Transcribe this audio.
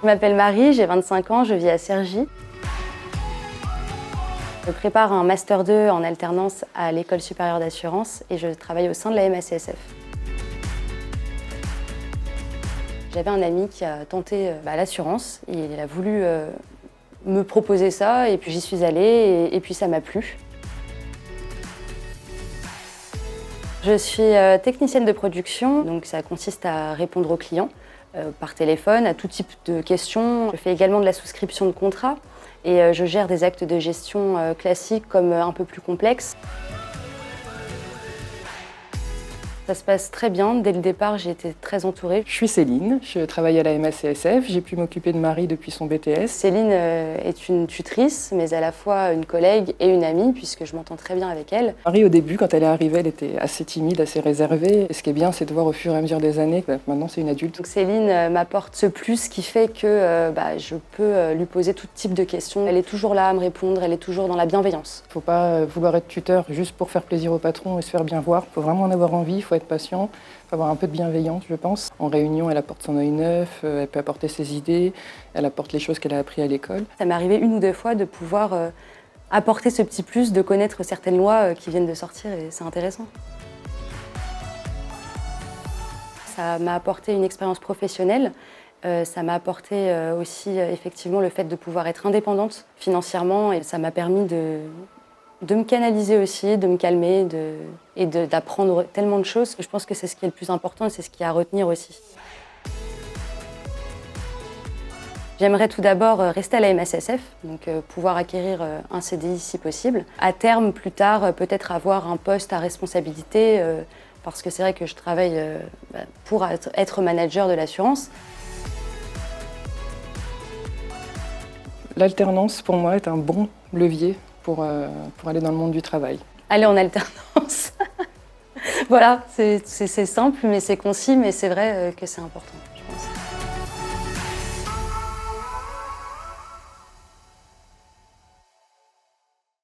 Je m'appelle Marie, j'ai 25 ans, je vis à Cergy. Je prépare un Master 2 en alternance à l'École supérieure d'assurance et je travaille au sein de la MACSF. J'avais un ami qui a tenté l'assurance et il a voulu me proposer ça et puis j'y suis allée et puis ça m'a plu. Je suis technicienne de production, donc ça consiste à répondre aux clients par téléphone à tout type de questions. Je fais également de la souscription de contrats et je gère des actes de gestion classiques comme un peu plus complexes. Ça se passe très bien. Dès le départ, j'ai été très entourée. Je suis Céline, je travaille à la MACSF, j'ai pu m'occuper de Marie depuis son BTS. Céline est une tutrice, mais à la fois une collègue et une amie, puisque je m'entends très bien avec elle. Marie, au début, quand elle est arrivée, elle était assez timide, assez réservée. Et ce qui est bien, c'est de voir au fur et à mesure des années que maintenant, c'est une adulte. Donc Céline m'apporte ce plus qui fait que je peux lui poser tout type de questions. Elle est toujours là à me répondre, elle est toujours dans la bienveillance. Il ne faut pas vouloir être tuteur juste pour faire plaisir au patron et se faire bien voir. Il faut vraiment en avoir envie, il faut être patient, il faut avoir un peu de bienveillance, je pense. En réunion, elle apporte son œil neuf, elle peut apporter ses idées, elle apporte les choses qu'elle a apprises à l'école. Ça m'est arrivé une ou deux fois de pouvoir apporter ce petit plus, de connaître certaines lois qui viennent de sortir et c'est intéressant. Ça m'a apporté une expérience professionnelle, ça m'a apporté aussi effectivement le fait de pouvoir être indépendante financièrement et ça m'a permis de me canaliser aussi, de me calmer et d'apprendre tellement de choses que je pense que c'est ce qui est le plus important et c'est ce qu'il y a à retenir aussi. J'aimerais tout d'abord rester à la MACSF, donc pouvoir acquérir un CDI si possible. À terme, plus tard, peut-être avoir un poste à responsabilité parce que c'est vrai que je travaille pour être manager de l'assurance. L'alternance, pour moi, est un bon levier pour aller dans le monde du travail. Aller en alternance. Voilà, c'est simple, mais c'est concis, mais c'est vrai que c'est important.